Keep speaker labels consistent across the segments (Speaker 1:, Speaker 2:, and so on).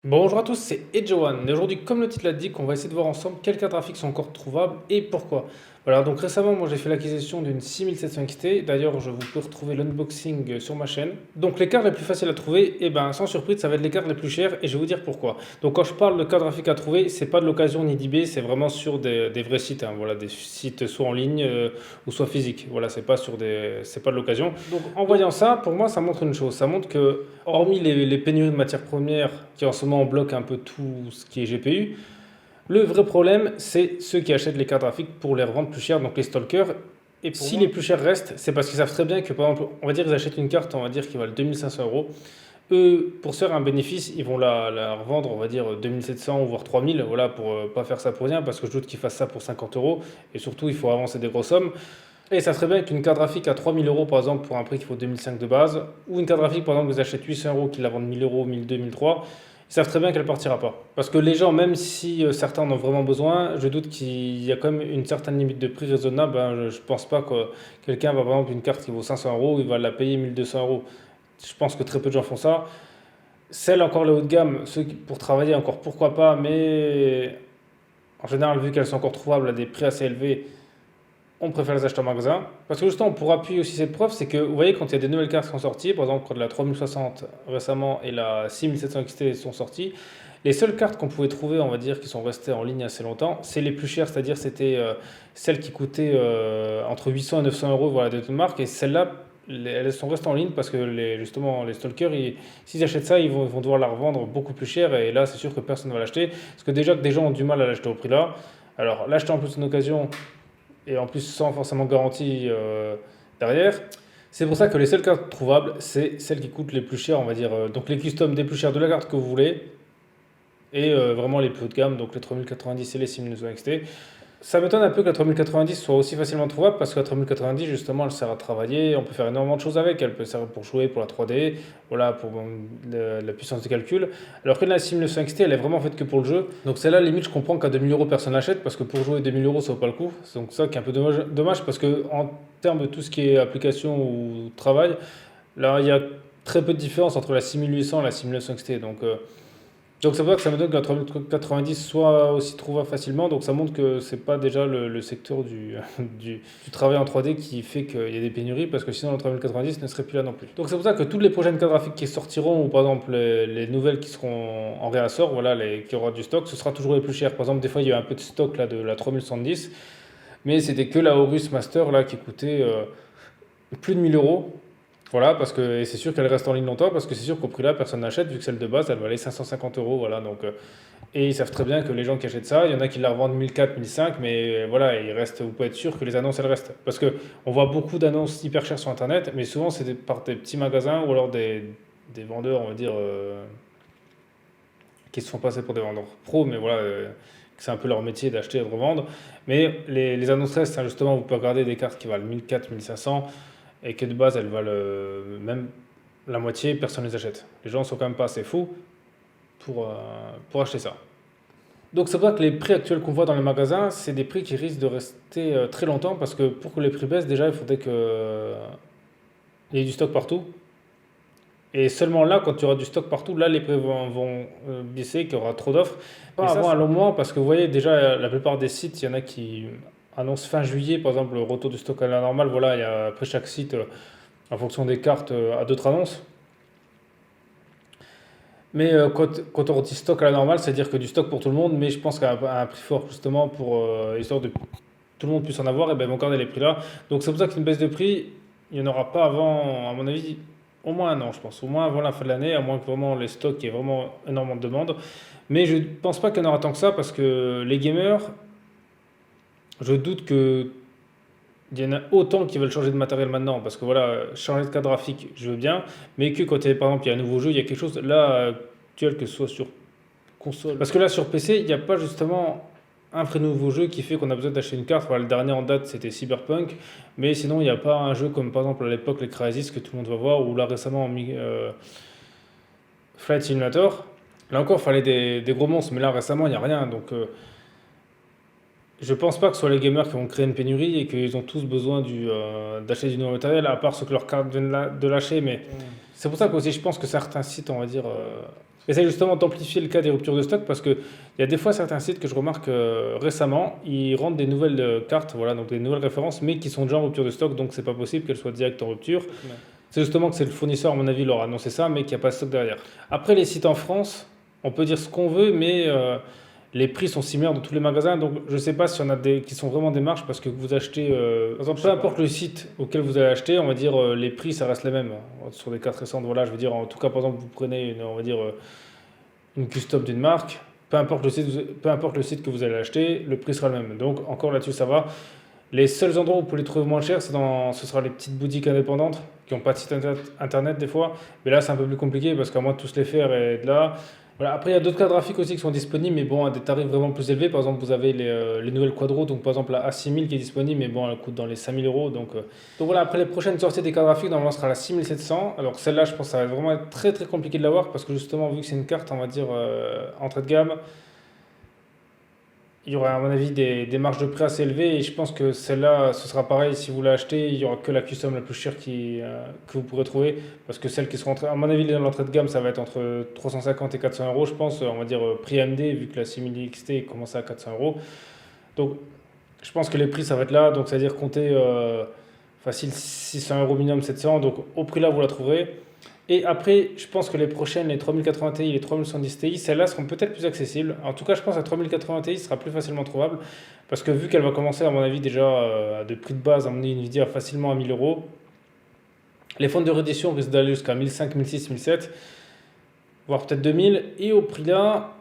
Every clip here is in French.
Speaker 1: Bonjour à tous, c'est Edjoan. Et aujourd'hui, comme le titre l'indique, on va essayer de voir ensemble quelles cartes graphiques sont encore trouvables et pourquoi. Voilà, donc récemment, moi j'ai fait l'acquisition d'une 6700 XT. D'ailleurs, je vous peux retrouver l'unboxing sur ma chaîne. Donc les cartes les plus faciles à trouver, et ben sans surprise, ça va être les cartes les plus chères et je vais vous dire pourquoi. Donc quand je parle de cartes graphiques à trouver, c'est pas de l'occasion ni d'eBay, c'est vraiment sur des vrais sites, hein. Voilà, des sites soit en ligne ou soit physiques. Voilà, c'est pas de l'occasion. Donc en voyant ça, pour moi, ça montre une chose. Ça montre que hormis les pénuries de matières premières qui en ce moment bloquent un peu tout ce qui est GPU, le vrai problème, c'est ceux qui achètent les cartes graphiques pour les revendre plus cher, donc les stalkers. Et si les plus chers restent, c'est parce qu'ils savent très bien que, par exemple, on va dire qu'ils achètent une carte, on va dire qui valent 2500 euros. Eux, pour se faire un bénéfice, ils vont la revendre, on va dire 2700 ou voire 3000, voilà, pour pas faire ça pour rien, parce que je doute qu'ils fassent ça pour 50 euros. Et surtout, il faut avancer des grosses sommes. Et ça serait bien qu'une carte graphique à 3000 euros, par exemple, pour un prix qui vaut 2005 de base, ou une carte graphique, par exemple, que vous achetez 800 euros, qui la vendent 1000 euros, 1002, 1003, ils savent très bien qu'elle partira pas. Parce que les gens, même si certains en ont vraiment besoin, je doute qu'il y a quand même une certaine limite de prix raisonnable, hein. Je pense pas que quelqu'un va, par exemple, une carte qui vaut 500 euros, il va la payer 1200 euros. Je pense que très peu de gens font ça. Celles encore les haut de gamme, pour travailler encore, pourquoi pas, mais en général, vu qu'elles sont encore trouvables à des prix assez élevés, on préfère les acheter en magasin. Parce que justement, pour appuyer aussi cette preuve, c'est que vous voyez, quand il y a des nouvelles cartes qui sont sorties, par exemple, quand la 3060 récemment et la 6700 XT sont sorties, les seules cartes qu'on pouvait trouver, on va dire, qui sont restées en ligne assez longtemps, c'est les plus chères, c'est-à-dire c'était celles qui coûtaient entre 800 et 900 euros, voilà, de toute marque. Et celles-là, elles sont restées en ligne parce que justement, les stalkers, s'ils achètent ça, ils vont devoir la revendre beaucoup plus cher. Et là, c'est sûr que personne ne va l'acheter. Parce que déjà que des gens ont du mal à l'acheter au prix là. Alors, l'acheter en plus en occasion, et en plus sans forcément garantie derrière. C'est pour ça que les seules cartes trouvables, c'est celles qui coûtent les plus chères, on va dire. Donc les customs des plus chers de la carte que vous voulez, et vraiment les plus haut de gamme, donc les 3090 et les 6900 XT. Ça m'étonne un peu que la 3090 soit aussi facilement trouvable parce que la 3090 justement elle sert à travailler, on peut faire énormément de choses avec, elle peut servir pour jouer, pour la 3D, voilà, pour bon, la puissance de calcul. Alors que la 6900 XT elle est vraiment faite que pour le jeu. Donc celle-là limite je comprends qu'à 2000 euros personne l'achète parce que pour jouer 2000 euros ça vaut pas le coup. Donc ça qui est un peu dommage parce que en termes de tout ce qui est application ou travail, là il y a très peu de différence entre la 6800 et la 6900 XT. Donc c'est pour ça que ça me donne que la 3090 soit aussi trouvable facilement. Donc ça montre que c'est pas déjà le secteur du travail en 3D qui fait qu'il y a des pénuries parce que sinon la 3090 ne serait plus là non plus. Donc c'est pour ça que toutes les prochaines cartes graphiques qui sortiront ou par exemple les nouvelles qui seront en réassort, voilà, qui auront du stock, ce sera toujours les plus chères. Par exemple des fois il y a eu un peu de stock là de la 3070 mais c'était que la Horus Master là qui coûtait plus de 1000 euros. Voilà, parce que et c'est sûr qu'elle reste en ligne longtemps, parce que c'est sûr qu'au prix là, personne n'achète, vu que celle de base, elle valait 550 euros. Voilà, et ils savent très bien que les gens qui achètent ça, il y en a qui la revendent 1004, 1005, mais voilà, vous pouvez être sûr que les annonces, elles restent. Parce que on voit beaucoup d'annonces hyper chères sur Internet, mais souvent c'est par des petits magasins ou alors des vendeurs, on va dire, qui se font passer pour des vendeurs pros, mais voilà, c'est un peu leur métier d'acheter et de revendre. Mais les annonces restent, hein, justement, vous pouvez regarder des cartes qui valent 1004, 1500 et que de base elles valent même la moitié, personne ne les achète. Les gens sont quand même pas assez fous pour acheter ça. Donc c'est vrai que les prix actuels qu'on voit dans les magasins, c'est des prix qui risquent de rester très longtemps parce que pour que les prix baissent, déjà il faudrait qu'il y ait du stock partout. Et seulement là, quand il y aura du stock partout, là les prix vont baisser, qu'il y aura trop d'offres. Pas
Speaker 2: Et ça,
Speaker 1: avant un
Speaker 2: c'est-
Speaker 1: long moment parce que vous voyez déjà la plupart des sites, il y en a qui annoncent fin juillet, par exemple le retour du stock à la normale. Voilà, il y a après chaque site en fonction des cartes à d'autres annonces. Mais quand on dit stock à la normale, c'est-à-dire que du stock pour tout le monde, mais je pense qu'à un prix fort justement pour histoire de tout le monde puisse en avoir, et ben ils vont garder les prix là. Donc c'est pour ça qu'une baisse de prix, il n'y en aura pas avant, à mon avis, au moins un an, je pense, au moins avant la fin de l'année, à moins que vraiment les stocks aient vraiment énormément de demandes. Mais je ne pense pas qu'il y en aura tant que ça parce que les gamers, je doute que il y en a autant qui veulent changer de matériel maintenant, parce que voilà, changer de carte graphique, je veux bien, mais que quand par exemple il y a un nouveau jeu, il y a quelque chose là actuel que ce soit sur console. Parce que là sur PC, il n'y a pas justement un vrai nouveau jeu qui fait qu'on a besoin d'acheter une carte. Voilà, le dernier en date c'était Cyberpunk, mais sinon il n'y a pas un jeu comme par exemple à l'époque les Crysis que tout le monde va voir, ou là récemment Flight Simulator. Là encore, il fallait des gros monstres, mais là récemment il n'y a rien, je pense pas que ce soit les gamers qui vont créer une pénurie et qu'ils ont tous besoin d'acheter du nouveau matériel, à part ceux que leur carte vient de lâcher. Mais
Speaker 2: Hmm.
Speaker 1: c'est pour ça que aussi je pense que certains sites, on va dire, essaye justement d'amplifier le cas des ruptures de stock parce que il y a des fois certains sites que je remarque récemment, ils rendent des nouvelles cartes, voilà, donc des nouvelles références, mais qui sont déjà en rupture de stock, donc c'est pas possible qu'elles soient direct en rupture. Ouais. C'est justement que c'est le fournisseur, à mon avis, leur a annoncé ça, mais qu'il n'y a pas de stock derrière. Après, les sites en France, on peut dire ce qu'on veut, mais les prix sont similaires dans tous les magasins, donc je ne sais pas s'il y en a des qui sont vraiment des marges parce que vous achetez, par exemple, peu importe le site auquel vous allez acheter, on va dire les prix ça reste les mêmes sur des cartes récentes. Voilà, je veux dire, en tout cas, par exemple, vous prenez on va dire une custom d'une marque, peu importe le site que vous allez acheter, le prix sera le même. Donc encore là-dessus, ça va. Les seuls endroits où vous pouvez les trouver moins chers, ce sera les petites boutiques indépendantes qui n'ont pas de site internet des fois. Mais là, c'est un peu plus compliqué parce qu'à moins de tous les faire et de là. Voilà. Après, il y a d'autres cartes graphiques aussi qui sont disponibles, mais bon, à des tarifs vraiment plus élevés. Par exemple, vous avez les nouvelles Quadro, donc par exemple la A6000 qui est disponible, mais bon, elle coûte dans les 5000 euros. Donc voilà, après les prochaines sorties des cartes graphiques, normalement, ce sera la 6700. Alors celle-là, je pense que ça va vraiment être très très compliqué de l'avoir parce que justement, vu que c'est une carte, on va dire, entrée de gamme, il y aura à mon avis des marges de prix assez élevées et je pense que celle-là, ce sera pareil si vous l'achetez, il n'y aura que la custom la plus chère que vous pourrez trouver parce que celles qui seront à mon avis dans l'entrée de gamme ça va être entre 350 et 400 euros je pense, on va dire prix AMD vu que la 6000 XT commence à 400 euros. Donc je pense que les prix ça va être là, donc c'est-à-dire compter facile 600 euros minimum 700, donc au prix là vous la trouverez. Et après, je pense que les prochaines, les 3080 Ti et les 3070 Ti, celles-là seront peut-être plus accessibles. En tout cas, je pense que la 3080 Ti sera plus facilement trouvable. Parce que vu qu'elle va commencer, à mon avis, déjà à de prix de base, à mon avis, Nvidia facilement à 1000 euros. Les fonds de reddition risquent d'aller jusqu'à 1500, 1600, 1700, voire peut-être 2000. Et au prix là,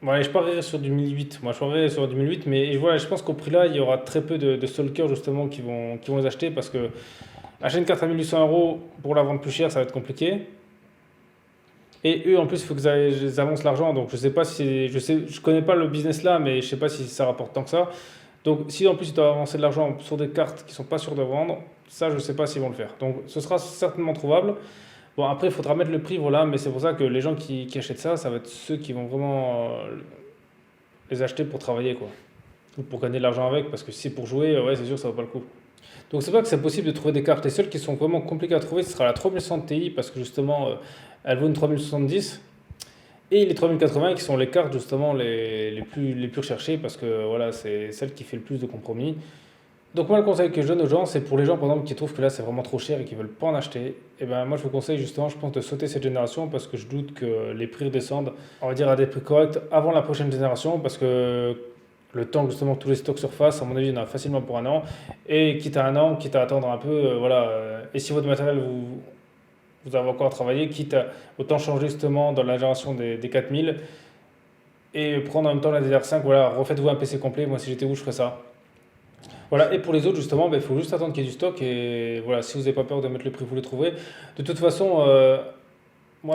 Speaker 1: ouais, je parierais sur du 1008. Moi, je parierais sur du 1008. Mais voilà, je pense qu'au prix là, il y aura très peu de stalkers justement qui vont les acheter parce que acheter une carte à 1800 euros pour la vendre plus cher, ça va être compliqué. Et eux, en plus, il faut qu'ils avancent l'argent. Donc, je sais pas si. Je connais pas le business là, mais je sais pas si ça rapporte tant que ça. Donc, si en plus ils doivent avancer de l'argent sur des cartes qui sont pas sûres de vendre, ça, je sais pas s'ils vont le faire. Donc, ce sera certainement trouvable. Bon, après, il faudra mettre le prix, voilà. Mais c'est pour ça que les gens qui achètent ça, ça va être ceux qui vont vraiment les acheter pour travailler, quoi. Ou pour gagner de l'argent avec. Parce que si c'est pour jouer, ouais, c'est sûr, ça vaut pas le coup. Donc c'est vrai que c'est possible de trouver des cartes. Les seules qui sont vraiment compliquées à trouver, ce sera la 3100 Ti parce que justement, elle vaut une 3070. Et les 3080 qui sont les cartes justement les plus recherchées parce que voilà, c'est celle qui fait le plus de compromis. Donc moi le conseil que je donne aux gens, c'est pour les gens par exemple qui trouvent que là c'est vraiment trop cher et qui veulent pas en acheter. Et ben moi je vous conseille justement, je pense de sauter cette génération parce que je doute que les prix redescendent, on va dire à des prix corrects avant la prochaine génération parce que le temps que justement tous les stocks surface, à mon avis, il y en a facilement pour un an. Et quitte à un an, quitte à attendre un peu, voilà. Et si votre matériel, vous avez encore à travailler, quitte à autant changer justement dans la génération des 4000 et prendre en même temps la DDR5, voilà, refaites-vous un PC complet. Moi, si j'étais vous, je ferais ça. Voilà, et pour les autres, justement, il faut juste attendre qu'il y ait du stock. Et voilà, si vous n'avez pas peur de mettre le prix, vous le trouverez. De toute façon,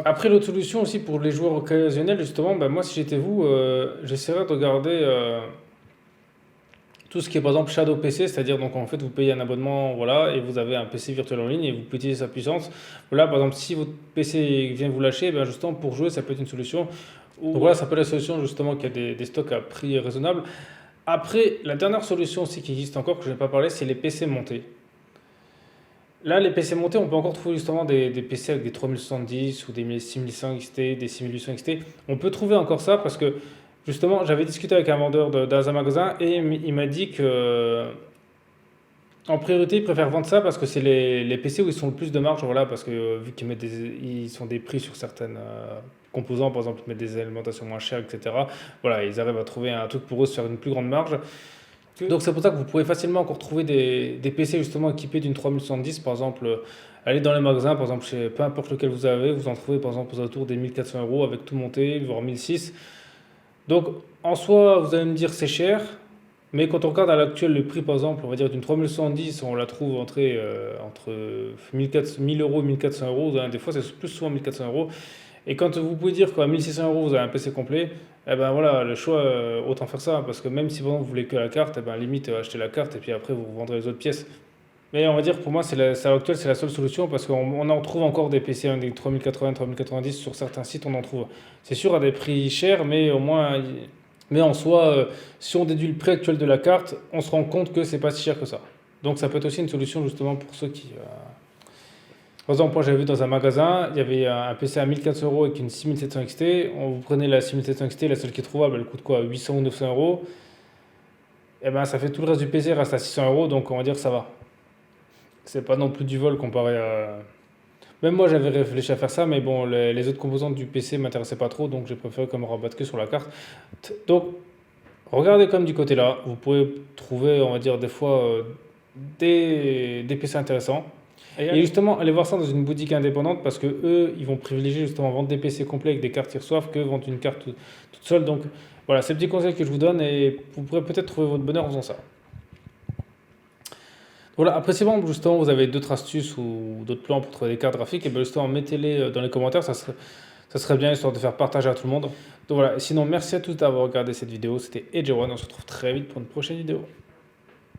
Speaker 1: après, l'autre solution aussi pour les joueurs occasionnels, justement, moi, si j'étais vous, j'essaierais de regarder tout ce qui est par exemple Shadow PC, c'est-à-dire donc en fait vous payez un abonnement voilà et vous avez un PC virtuel en ligne et vous pouvez utiliser sa puissance. Voilà par exemple si votre PC vient vous lâcher, ben justement pour jouer ça peut être une solution. Donc voilà ça peut être la solution justement qu'il y a des stocks à prix raisonnable. Après la dernière solution aussi qui existe encore que je n'ai pas parlé c'est les PC montés. Là les PC montés on peut encore trouver justement des PC avec des 3070 ou des 6100 XT, des 6800 XT. On peut trouver encore ça parce que justement, j'avais discuté avec un vendeur dans un magasin et il m'a dit que en priorité, il préfère vendre ça parce que c'est les PC où ils sont le plus de marge, voilà, parce que vu qu'ils mettent ils sont des prix sur certaines composants, par exemple, ils mettent des alimentations moins chères, etc. Voilà, ils arrivent à trouver un truc pour eux, se faire une plus grande marge. Donc c'est pour ça que vous pouvez facilement encore trouver des PC justement équipés d'une 3070, par exemple. Allez dans les magasins, par exemple, chez peu importe lequel vous avez, vous en trouvez par exemple aux alentours des 1400 euros avec tout monté, voire 1600. Donc, en soi, vous allez me dire c'est cher, mais quand on regarde à l'actuel le prix, par exemple, on va dire d'une 3110, on la trouve entre 1000 euros et 1400 euros. Des fois, c'est plus souvent 1400 euros. Et quand vous pouvez dire qu'à 1600 euros, vous avez un PC complet, eh ben voilà, le choix, autant faire ça. Parce que même si vous voulez que la carte, eh ben, limite, achetez la carte et puis après, vous revendrez les autres pièces. Mais on va dire pour moi, à l'heure actuelle, c'est la seule solution parce qu'on en trouve encore des PC avec des 3080, 3090 sur certains sites, on en trouve. C'est sûr à des prix chers, mais au moins, mais en soi, si on déduit le prix actuel de la carte, on se rend compte que c'est pas si cher que ça. Donc ça peut être aussi une solution justement pour ceux Par exemple, moi j'avais vu dans un magasin, il y avait un PC à 1400 euros avec une 6700 XT. Vous prenez la 6700 XT, la seule qui est trouvable, elle coûte quoi? 800 ou 900 euros. Et ben ça fait tout le reste du PC reste à 600 euros, donc on va dire que ça va. C'est pas non plus du vol comparé à. Même moi j'avais réfléchi à faire ça, mais bon, les autres composantes du PC m'intéressaient pas trop, donc j'ai préféré comme rabattre que sur la carte. Donc regardez comme du côté là, vous pouvez trouver, on va dire, des fois des PC intéressants. Et justement, allez voir ça dans une boutique indépendante parce que eux, ils vont privilégier justement vendre des PC complets avec des cartes qu'ils reçoivent que vendre une carte toute seule. Donc voilà, c'est le petit conseil que je vous donne et vous pourrez peut-être trouver votre bonheur en faisant ça. Voilà, après si bon, justement vous avez d'autres astuces ou d'autres plans pour trouver des cartes graphiques, et bien justement mettez-les dans les commentaires, ça serait bien histoire de faire partager à tout le monde. Donc voilà, sinon merci à tous d'avoir regardé cette vidéo, c'était EdgeOne, on se retrouve très vite pour une prochaine vidéo.